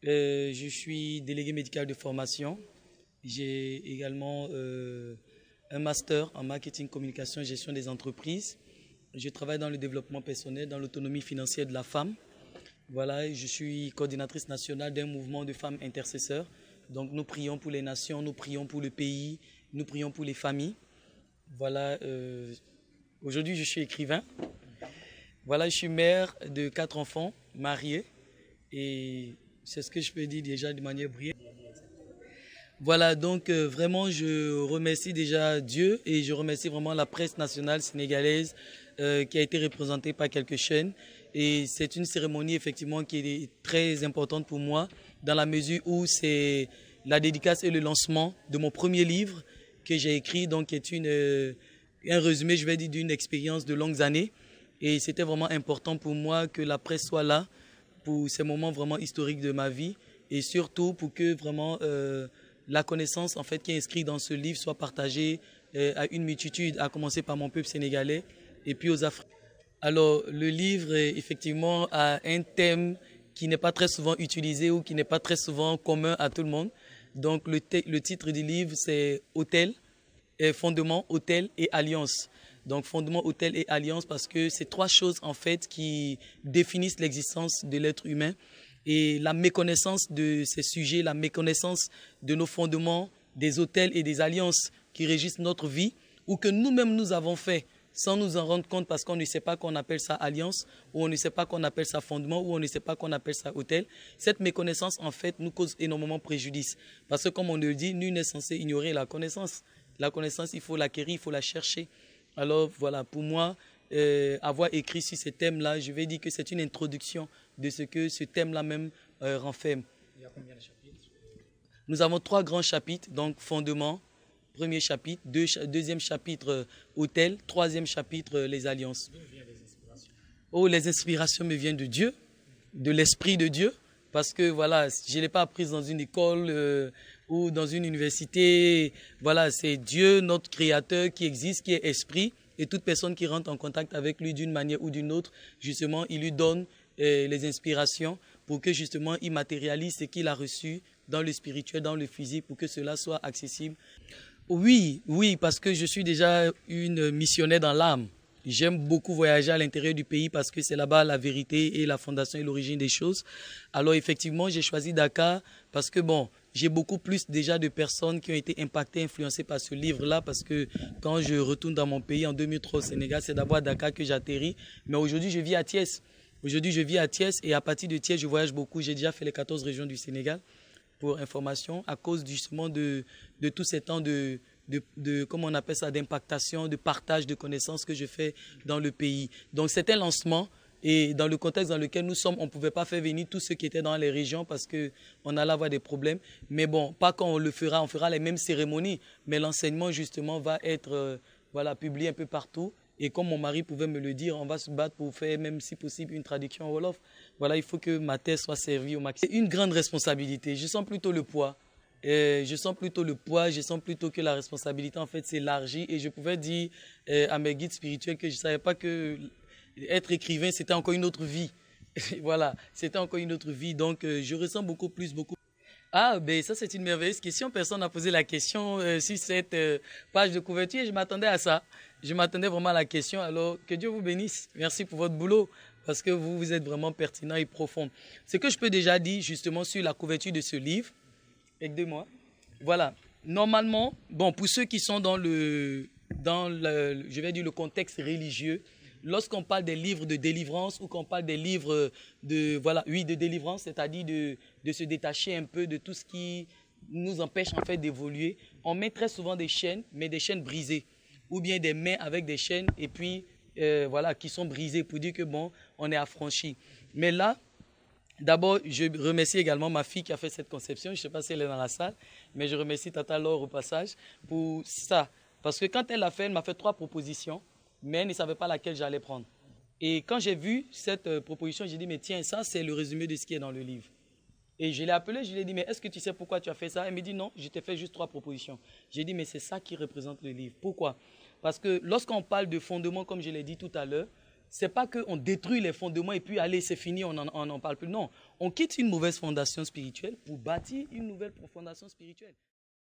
Je suis délégué médical de formation. J'ai également un master en marketing, communication et gestion des entreprises. Je travaille dans le développement personnel, dans l'autonomie financière de la femme. Voilà, je suis coordinatrice nationale d'un mouvement de femmes intercesseurs. Donc nous prions pour les nations, nous prions pour le pays, nous prions pour les familles. Voilà, aujourd'hui je suis écrivain. Voilà, je suis mère de 4 enfants, mariée. Et c'est ce que je peux dire déjà de manière brève. Voilà, donc vraiment je remercie déjà Dieu et je remercie vraiment la presse nationale sénégalaise qui a été représentée par quelques chaînes. Et c'est une cérémonie effectivement qui est très importante pour moi dans la mesure où c'est la dédicace et le lancement de mon premier livre que j'ai écrit, donc qui est un résumé, je vais dire, d'une expérience de longues années. Et c'était vraiment important pour moi que la presse soit là pour ces moments vraiment historiques de ma vie et surtout pour que vraiment la connaissance en fait qui est inscrite dans ce livre soit partagée à une multitude, à commencer par mon peuple sénégalais et puis aux Africains. Alors le livre effectivement a un thème qui n'est pas très souvent utilisé ou qui n'est pas très souvent commun à tout le monde. Donc le titre du livre c'est Autel, Fondement, Autel et Alliance. Donc fondement, autel et alliance parce que c'est 3 choses en fait qui définissent l'existence de l'être humain et la méconnaissance de ces sujets, la méconnaissance de nos fondements, des autels et des alliances qui régissent notre vie ou que nous-mêmes nous avons fait sans nous en rendre compte parce qu'on ne sait pas qu'on appelle ça alliance ou on ne sait pas qu'on appelle ça fondement ou on ne sait pas qu'on appelle ça autel. Cette méconnaissance en fait nous cause énormément préjudice parce que comme on le dit, nul n'est censé ignorer la connaissance. La connaissance, il faut l'acquérir, il faut la chercher. Alors voilà, pour moi, avoir écrit sur ces thèmes-là, je vais dire que c'est une introduction de ce que ce thème-là même renferme. Il y a combien de chapitres? Nous avons 3 grands chapitres, donc fondement, premier chapitre, deuxième chapitre, autel, troisième chapitre, les alliances. D'où viennent les inspirations? Oh, les inspirations me viennent de Dieu, de l'Esprit de Dieu, parce que voilà, je ne l'ai pas apprise dans une école ou dans une université. Voilà, c'est Dieu, notre Créateur qui existe, qui est esprit. Et toute personne qui rentre en contact avec lui d'une manière ou d'une autre, justement, il lui donne les inspirations pour que justement il matérialise ce qu'il a reçu dans le spirituel, dans le physique, pour que cela soit accessible. Oui, parce que je suis déjà une missionnaire dans l'âme. J'aime beaucoup voyager à l'intérieur du pays parce que c'est là-bas la vérité et la fondation et l'origine des choses. Alors effectivement, j'ai choisi Dakar parce que bon, j'ai beaucoup plus déjà de personnes qui ont été impactées, influencées par ce livre-là parce que quand je retourne dans mon pays en 2003 au Sénégal, c'est d'abord à Dakar que j'atterris. Mais aujourd'hui, je vis à Thiès. Aujourd'hui, je vis à Thiès et à partir de Thiès, je voyage beaucoup. J'ai déjà fait les 14 régions du Sénégal pour information à cause justement de tous ces temps comment on appelle ça, d'impactation, de partage de connaissances que je fais dans le pays. Donc c'est un lancement et dans le contexte dans lequel nous sommes, on ne pouvait pas faire venir tous ceux qui étaient dans les régions parce qu'on allait avoir des problèmes. Mais bon, pas quand on le fera, on fera les mêmes cérémonies, mais l'enseignement justement va être voilà, publié un peu partout. Et comme mon mari pouvait me le dire, on va se battre pour faire même si possible une traduction en Wolof. Voilà, il faut que ma thèse soit servie au maximum. C'est une grande responsabilité, je sens plutôt le poids. Je sens plutôt que la responsabilité en fait s'élargit et je pouvais dire à mes guides spirituels que je ne savais pas que être écrivain c'était encore une autre vie. Voilà, c'était encore une autre vie donc je ressens beaucoup. Ah ben ça c'est une merveilleuse question, personne n'a posé la question sur cette page de couverture et je m'attendais à ça. Je m'attendais vraiment à la question, alors que Dieu vous bénisse, merci pour votre boulot parce que vous êtes vraiment pertinent et profond. Ce que je peux déjà dire justement sur la couverture de ce livre, aidez-moi. Voilà. Normalement, bon, pour ceux qui sont dans le je vais dire le contexte religieux, lorsqu'on parle des livres de délivrance ou qu'on parle des livres de délivrance, c'est-à-dire de se détacher un peu de tout ce qui nous empêche en fait d'évoluer, on met très souvent des chaînes, mais des chaînes brisées, ou bien des mains avec des chaînes et puis voilà, qui sont brisées pour dire que bon, on est affranchi. Mais là, d'abord, je remercie également ma fille qui a fait cette conception. Je ne sais pas si elle est dans la salle, mais je remercie Tata Laure au passage pour ça. Parce que quand elle l'a fait, elle m'a fait 3 propositions, mais elle ne savait pas laquelle j'allais prendre. Et quand j'ai vu cette proposition, j'ai dit, mais tiens, ça c'est le résumé de ce qui est dans le livre. Et je l'ai appelée, je lui ai dit, mais est-ce que tu sais pourquoi tu as fait ça? Elle me dit, non, je t'ai fait juste 3 propositions. J'ai dit, mais c'est ça qui représente le livre. Pourquoi? Parce que lorsqu'on parle de fondement, comme je l'ai dit tout à l'heure, c'est pas qu'on détruit les fondements et puis allez, c'est fini, on n'en parle plus. Non, on quitte une mauvaise fondation spirituelle pour bâtir une nouvelle fondation spirituelle.